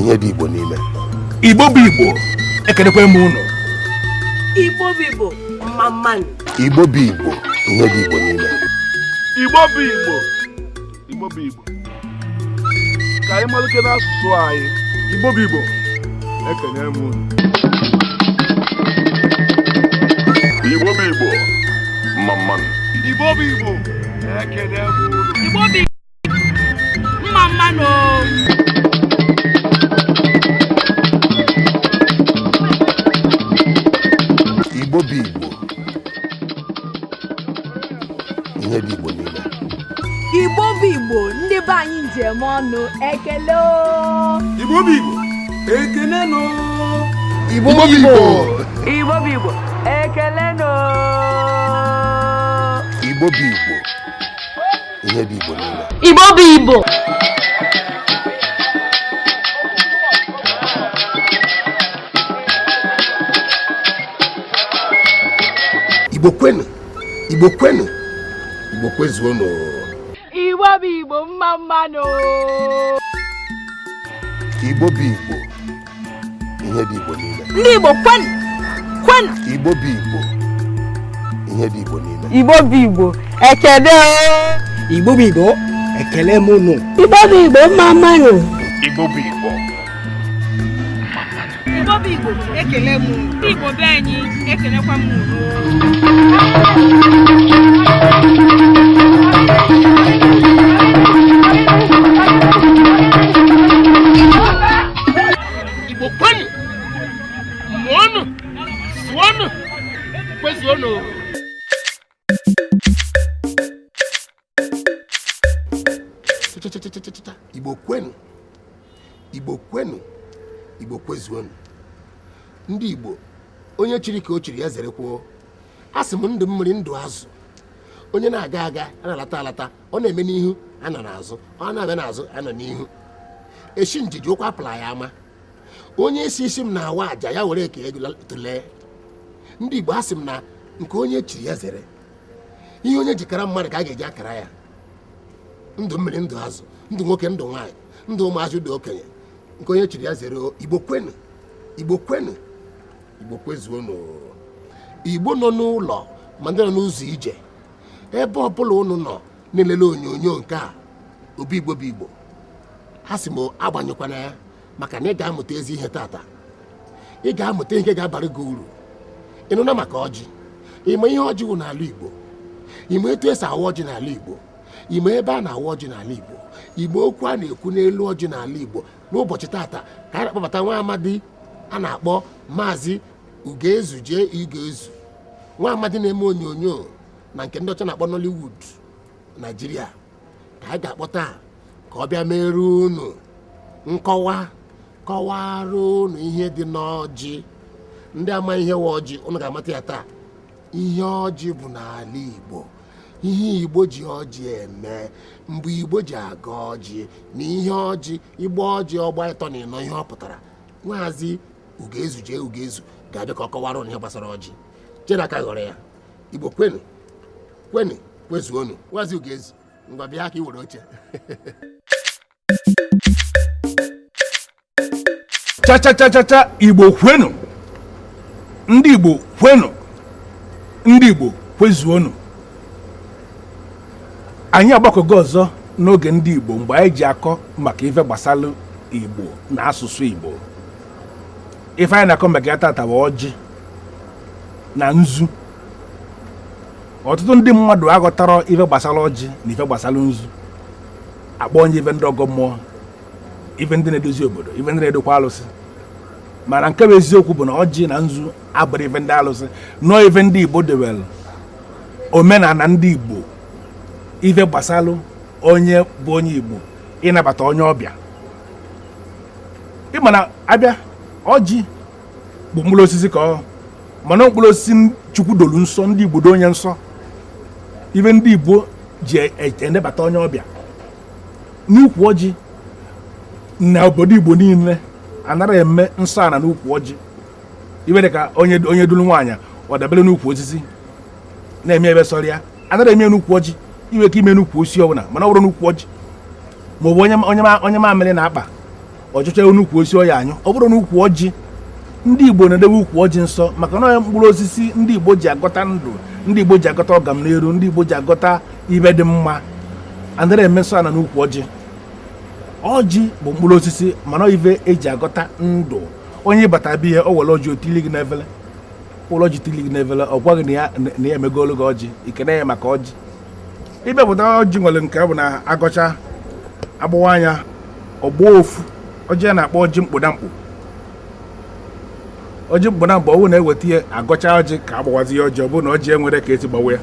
ihe dị Igbo n'ime. Igbo bụ Igbo ekelekwa m unu. Igbo bụ Igbo mman. Igbo bụ Igbo ihe dị Igbo n'ime. Igbo bụ Igbo. Igbo bụ Igbo. Ka anyị malite n'asụsụ anyị. Igbo bụ Igbo ekele m unu. Igbo bụ Igbo mman. Igbo bụ Igbo ekele m unu. Igbo bụ mman o. Igbo bụ Igbo ihe dị Igbo niile. Igbo bụ Igbo ndị be anyị njem ọnụ ekele o. Igbo bụ Igbo ekele no. Igbo bụ Igbo. Igbo bụ Igbo ekele no. Igbo bụ Igbo ihe dị Igbo niile. Igbo bụ Igbo. Igbo kwenu. Igbo kwenu. Igbo kwezuonu. Igbo bụ Igbo mmanụ. Igbo bụ Igbo ihe dị Igbo niile. Ndị Igbo kwenu. Igbo bụ Igbo ihe dị Igbo niile. Igbo bụ Igbo ekele o. Igbo bụ Igbo ekele m unu. Igbo bụ Igbo mmanụ. Igbo bụ Igbo. Igbo bụ Igbo ekele m. Igbo be anyị ekelekwa m unu. Igbo kwenu. Mụọnụ. Sụọnụ. Kwezuonu. Igbo kwenu. Igbo kwenu. Igbo kwezuonu. Ndị Igbo onye chiri ka o chiri ya zere kwuo. Asị m ndụ mmiri ndụ azụ. Onye na-aga aga a na-alata alata, ọ na-eme n'ihu a nọ n'azụ, ọ na-abịa n'azụ a nọ n'ihu. Eshi njiji ụkwa apụla ya ama. Onye isi m na-awa aja ya were eke tụlee. Ndị Igbo asị m na nke onye chiri ya zere. Ihe onye jikara mmadụ ka a ga-eji akara ya. Ndụ mmiri ndụ azụ, ndụ nwoke ndụ nwaanyị, ndụ ụmụazị ndụ okenye. Nke onye chiri ya zere o. Igbo kwenu. Igbo kwenu. Igbo kwezuonu. Igbo nọ n'ụlọ ma ndị nọ n'ụzọ ije. Ebe ọbụla unu nọ na-elele onyonyo nke a obi Igbo bụ Igbo. Ha sị m agbanyekwana ya maka na ị ga-amụta ezi ihe tata. Ị ga-amụta ihe ga-abara gị uru. Ị nụna maka ọjị. Ịma ihe ọjị wụ n'ala Igbo. Ịma etu esi awa ọjị n'ala Igbo. Ịma ebe a na-awa ọjị n'ala Igbo. Igbo okwu a na-ekwu n'elu ọjị n'ala Igbo n'ụbọchị tata ka a na-akpọbata nwa amadi a na-akpọ Maazị Ugezu jee Igezu. Nwa amadi na-eme onyonyo na nke ndị ọcha na-akpọ Nollywood Nigeria ka a ga-akpọta ka ọ bịa mere unu kọwara unu ihe dị n'ọjị. Ndị ama ihe wa ọjị unu ga-amata ya taa. Ihe ọjị bụ n'ala Igbo. Ihe Igbo ji ọjị eme, mgbe Igbo ji aga ọjị na ihe ọjị igba ọjị ọgba ịtọ na ịnọ ihe ọ pụtara. Nwaazị Ugezu jee Ugezu ga-abịa ka ọ kọwara unu ihe gbasara ọjị. Chinaka ghọrọ ya. Igbo kwenu. Kwenu kwezuonu. Nwaazị Ugezu ngwa bịa ka ị were oche. Cha Igbo kwenu. Ndị Igbo kwenu. Ndị Igbo kwezuonu. Anyị agbakọgo ọzọ n'oge ndị Igbo mgbe anyị ji akọ maka ife gbasara Igbo na asụsụ Igbo. Ife anyị na-akọ maka ya tata bụ ọjị na nzu. Ọtụtụ ndị mmadụ aghọtara ife gbasara ọjị na ife gbasara nzu. Akpọ onye ife ndị ọgọ mmụọ, ife ndị na-edozi obodo, ife ndị na-edokwa alụsị. Mana nke bụ eziokwu bụ na ọjị na nzu abụrụ ife ndị alụsị, nọọ ife ndị Igbo dewelu. Omenala ndị Igbo ife gbasara onye bụ onye Igbo ịnabata onye ọbịa. Ịma na abịa ọjị bụ mkpụrụ osisi ka ọ mana mkpụrụ osisi Chukwu dolu nsọ, ndị Igbo do onye nsọ. Ife ndị Igbo ji enebata onye ọbịa. N'ukwu ọjị na obodo Igbo niile anara eme nsọ ana n'ukwu ọjị. Ife dị ka onye dulu nwaanyị ọ dabere n'ukwu osisi na-eme ebe sọrọ ya, anara eme n'ukwu ọjị. Iwe ka ime n'ukwu osisi ọbụla mana ọ bụrụ n'ukwu ọjị ma ọ bụ onye mamịrị na-akpa ọchụcha n'ukwu osisi ọya anyụ ọ bụrụ n'ukwu ọjị ndị Igbo na-edebe ukwu ọjị nsọ maka na mkpụrụ osisi ndị Igbo ji agọta ndụ ndị Igbo ji agọta ọgam n'elu ndị Igbo ji agọta ibe dị mma andịra eme nsọ ana n'ukwu ọjị bụ mkpụrụ osisi mana ive eji agọta ndụ onye ịbata bụ ihe o were ọjị otili gị n'evele ụlọ ọjị tili gị n'evele ọ gwaghị na ya emegolu gị ọjị ikene ya maka ọjị ibepụta ọjị nwere nke bụ na agọcha agbụwa anya ọgbọ ofu ọjị a na-akpọ ọjị mkpụdamkpụ ọjị mkpụdamkpụ ọwụ na-eweta ihe agọcha ọjị ka agbawazi ya ọjị ọ bụrụ na ọjị enwere ka esi gbawa ya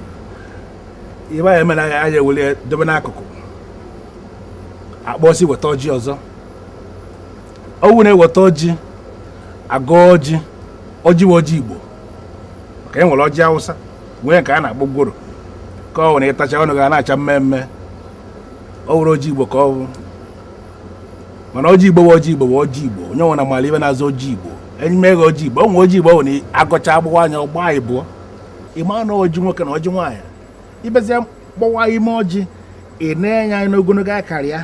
ibe ya emena ya anya ewere ya dobe n'akụkụ akpọsi weta ọjị ọzọ ọwụ na-eweta ọjị agọ ọjị bụ ọjị Igbo maka e nwere ọjị Awụsa nwee nke a na-akpọ gworo ka ọ na ịtacha ọnụ ga na-acha mmemme ọ wụrụ ọjị Igbo ka ọ bụ mana ọjị Igbo bụ ọjị Igbo bụ ọjị Igbo onye nwe na mara ibe na-azụ ọjị Igbo enyi meghe ọjị Igbo onwe ọjị Igbo ọ na agọcha agbụwa anya ọgba ịbụọ ịma na ọjị nwoke na ọjị nwaanyị ibezie gbawa ime ọjị ị na-enye anya n'ogologo akara ya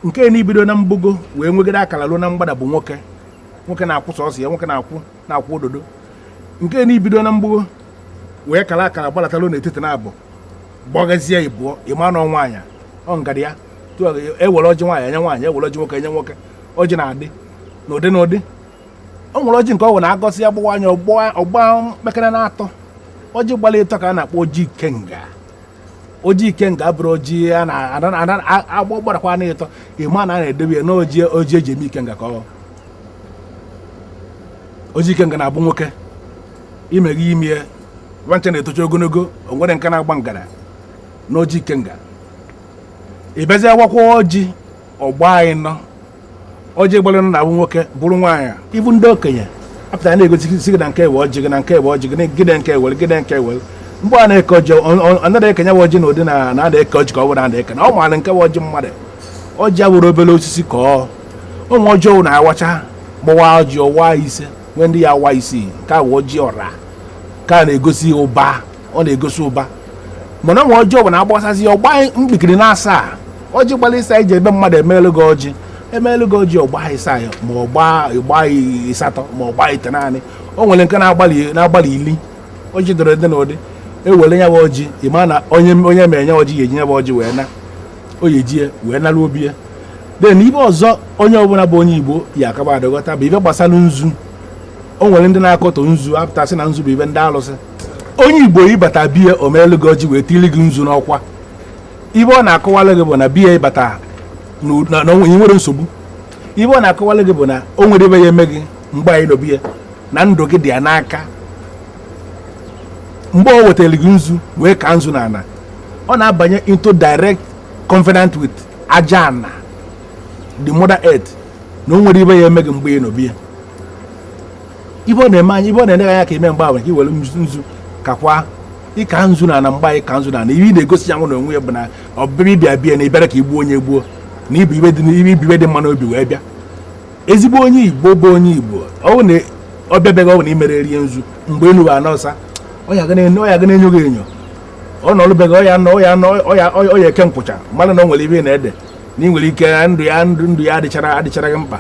nke na-ebido na mgbogo wee nwegide akara ruo na mgbada bụ nwoke na-akwụ sọsọ ya nwoke na-akwụ ododo nke na-ebido na mgbogo wee kara akara gbalatalụ n'etiti na-abụ gbọgazie ịbụọ ịma na nwaanyị ọ ngadi ya ewere ọjị nwaanyị enye nwaanyị ewere ọjị nwoke enye nwoke ọjị na-adị n'ụdị n'ụdị o nwere ọjị nke ọ bụ na agọsị ya gbụwa anya ọgba mkpekere na-atọ ọjị gbara ịtọ ka a na-akpọ ọjị ikenga ọjị ikenga abụrụ ọjị agba gbarakwa na ịtọ ịma na a na-edebe ya n'ọjị eji eme ikenga ka ọjị ikenga na-abụ nwoke imeghe ime nwanche na-etocha ogologo o nwere nke na-agba ngara n'ọjị ikenga ịbịazi agbakwa ọjị ọgba anyị nọ ọjị gbara na abụ nwoke bụrụ nwaanyị ibu ndị okenye apụtara na-egosi gị na nke ewe ọjị gị na nke ewe ọjị gị gide nke ewere gide nke ewere mgbe a na-eke ọjị anaghị ekenye bụ ọjị na ụdị na-ada eke ọjị ka ọ bụrụ na eke na ọ maara nke bụ ọjị mmadụ ọjị abụrụ obere osisi ka ụmụ ọjọọ na-awacha gbawa ọjị ọwa ise nwee ndị ya awa isii nke a bụ ọjị ọra ka na-egosi ụba ọ na-egosi ụba mana ụmụ ọjọọ bụ na-agbasazi ọgba mkpikiri na asaa ọjị gbara ịsa iji ebe mmadụ emeelu gị ọjị ọgba ịsa ya ma ọgba ịsatọ ma ọgba ite naanị o nwere nke na-agbalị ili ọjị doro ede na ụdị ewere ya bụ ọjị ịma na onye mere nye ọjị ga-eji ya bụ ọjị wee nara obi ya de na ibe ọzọ onye ọbụla bụ onye Igbo ya akaba adọghọta bụ ibe gbasara nzu o nwere ndị na-akọtọ nzu apụtasị na nzu bụ ibe ndị alụsị onye Igbo ịbata biya omeelu gị ọjị wee tili gị nzu n'ọkwa ibe ọ na-akọwalụ gị bụ na biya ịbata na nwere nsogbu ibe ọ na-akọwalụ gị bụ na o nwere ebe ya eme gị mgbe anyị nọbi ya na ndụ gị dị ya n'aka mgbe o wetara gị nzu wee ka nzu na ana ọ na-abanye into direct covenant with aja ana the mother earth na o nwere ibe ya eme gị mgbe ị nọbi ya ibe ọ na-eme anyị ibe ọ na-enye anya ka ime mgbe ahụ ka i were nzu kakwa ịka nzu na ana mgbe anyị ka nzu na ana ibe ị na-egosi ya nwụ na onwe ya bụ na ọbịbịa ịbịa bịa na ịbịara ka igbuo onye gbuo na ibu ibe dị mma n'obi wee bịa ezigbo onye Igbo bụ onye Igbo ọ na ọbịabeghị ọ bụ na imere rie nzu mgbe enu ana ọsa ọ ya ga na-enyo gị enyo ọ na ọlụbeghị ọ ya eke nkwụcha mmadụ na ọ nwere ibe na-ede na ị nwere ike ndụ ya adịchara gị mkpa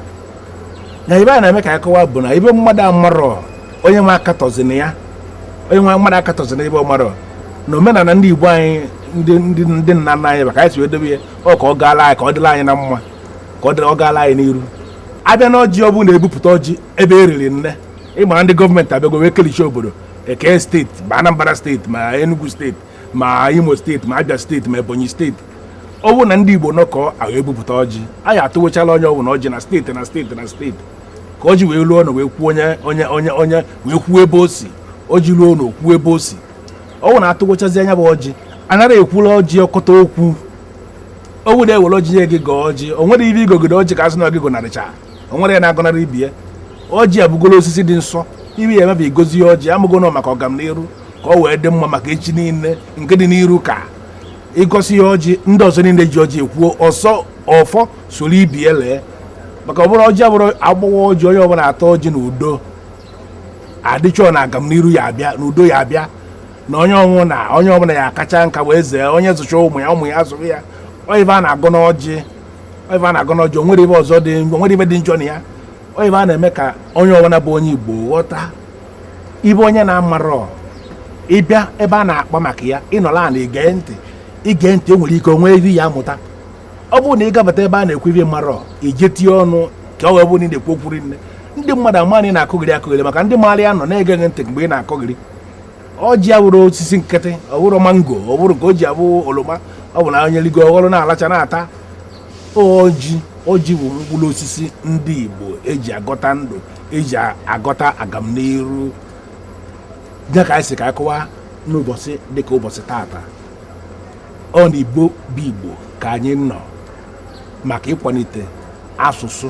na ibe a na-eme ka akọwa bụ na ibe mmadụ amarọ onye nwe akatọzina ya onye nwe mmadụ akatọzina ibe ọmarọ na omenala ndị Igbo anyị ndị nna nna anyị maka anyị si edobe ya ọ ka ọ gaala anyị ka ọ dịla anyị na mma ka ọ gaala anyị n'iru abịa na ọjị ọ bụ na-ebupụta ọjị ebe eriri nne ịgbara ndị gọọmenti abịago wee kelichi obodo Eke steeti ma Anambra steeti ma Enugu steeti ma Imo steeti ma Abia steeti ma Ebonyi steeti ọ bụ na ndị Igbo nọkọ ahụ ebupụta ọjị anyị atụwechala onye ọbụla ọjị na steeti na steeti na steeti ka ọjị wee luo na wee kwuo onye wee kwuo ebe o si ọjị luo na okwu ebe o si ọ bụ na atụwechazi anya bụ ọjị anara ekwula ọjị ọkọta okwu o nwere ewere ọjị nye gị gọọ ọjị o nwere ibe igogide ọjị ka asị na gị gọnarịcha o nwere ya na-agọnarị ibi ya ọjị abụgolo osisi dị nsọ ibi ya emebe igozi ọjị amụgo maka ọganiru ka ọ wee dị mma maka echi niile nke dị n'iru ka ịgosi ya ọjị ndị ọzọ niile ji ọjị ekwuo ọsọ ọfọ soro ibi ya lee maka ọ bụrụ ọjị abụrụ agbọghọ ọjị onye ọbụla atọ ọjị na udo adịchọ na agamniru ya abịa na udo ya abịa na onye ọbụla ya akacha nka wee zee onye zụcha ụmụ ya zụrụ ya onye ebe a na-agụ n'ọjị ife a na-agọ n'ọjọọ nwere ibe ọzọ dị nwere ibe dị njọ na ya ife a na-eme ka onye ọbụla bụ onye Igbo ghọta ibe onye na-amarọ ịbịa ebe a na-akpa maka ya ịnọla na ige ntị enwere ike onwe iri ya amụta ọ bụrụ na ị gabata ebe a na-ekwu ibe marọ ije tie ọnụ ka ọ wee bụ na ị na-ekwu okwuri nne ndị mmadụ ama na ị na-akụghịrị maka ndị maara ya nọ na-egeghị ntị mgbe ị na-akụghịrị ọjị awụrụ osisi nkịtị ọ bụrụ mango ọ bụrụ ka o ji abụ oroma ọ bụ na onye ligo ọghọrọ na-alacha na-ata ọjị bụ mkpụrụ osisi ndị Igbo eji agọta ndụ eji agọta agamniru ya ka anyị si ka anyị kọwa n'ụbọchị dịka ụbọchị tata ọ na Igbo bụ Igbo ka anyị nọ maka ịkwalite asụsụ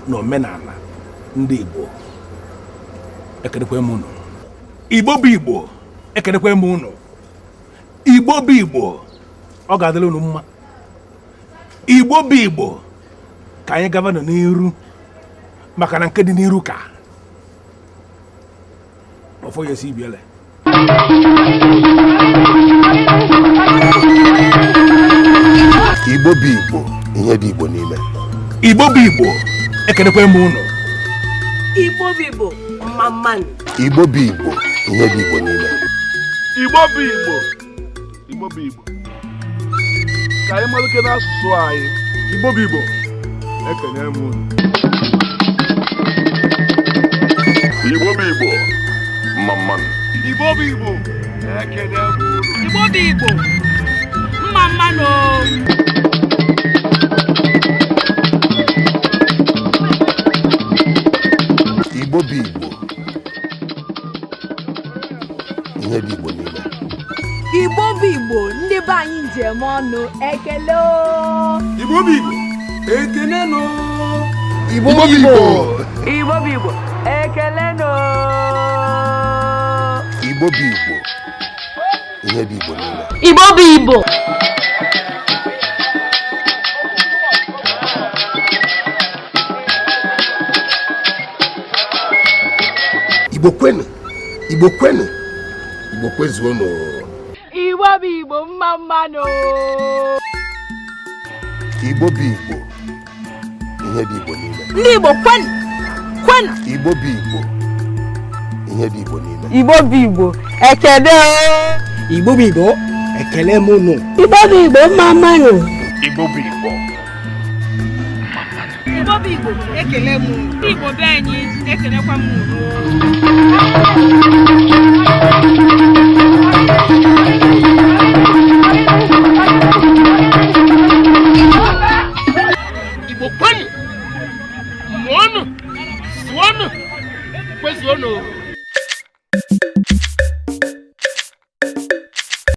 na omenala ndị Igbo ekedekwe m unu Igbo bụ Igbo ekedekwe m unu Igbo bụ Igbo ọ ga-adịrị unu mma Igbo bụ Igbo ka anyị gaba n'iru maka na nke dị n'iru ka ọfọ ya si biele Igbo bụ Igbo ihe dị Igbo n'ime Igbo bụ Igbo ekedekwe m unu Igbo bụ Igbo mmanụ. Igbo bụ Igbo ihe dị Igbo n'ime Igbo bụ Igbo Igbo bụ Igbo ka anyị malite n'asụsụ anyị. Igbo bụ Igbo ekene m unu. Igbo bụ Igbo mmanụ. Igbo bụ Igbo ekene m unu. Igbo bụ Igbo mmanụ. Igbo bụ Igbo ihe dị Igbo n'ime Igbo bụ Igbo ndị be anyị njem ọnụ ekele Igbo bụ Igbo ekele nụ Igbo bụ Igbo Igbo bụ Igbo ekele nụ Igbo bụ Igbo ihe dị Igbo n'ime Igbo bụ Igbo Igbo kwenu Igbo kwenu Igbo kwezuonụ Igbo bụ Igbo mmanụ Igbo bụ Igbo ihe dị Igbo n'ime ndị Igbo kwenu Igbo bụ Igbo ihe dị Igbo n'ime Igbo bụ Igbo ekele Igbo bụ Igbo ekele m unu Igbo bụ Igbo mmanụ Igbo bụ Igbo Igbo bụ Igbo ekele m Igbo be anyị ekelekwa m Igbo kwenu mụọnụ sụọnụ kwezuonụ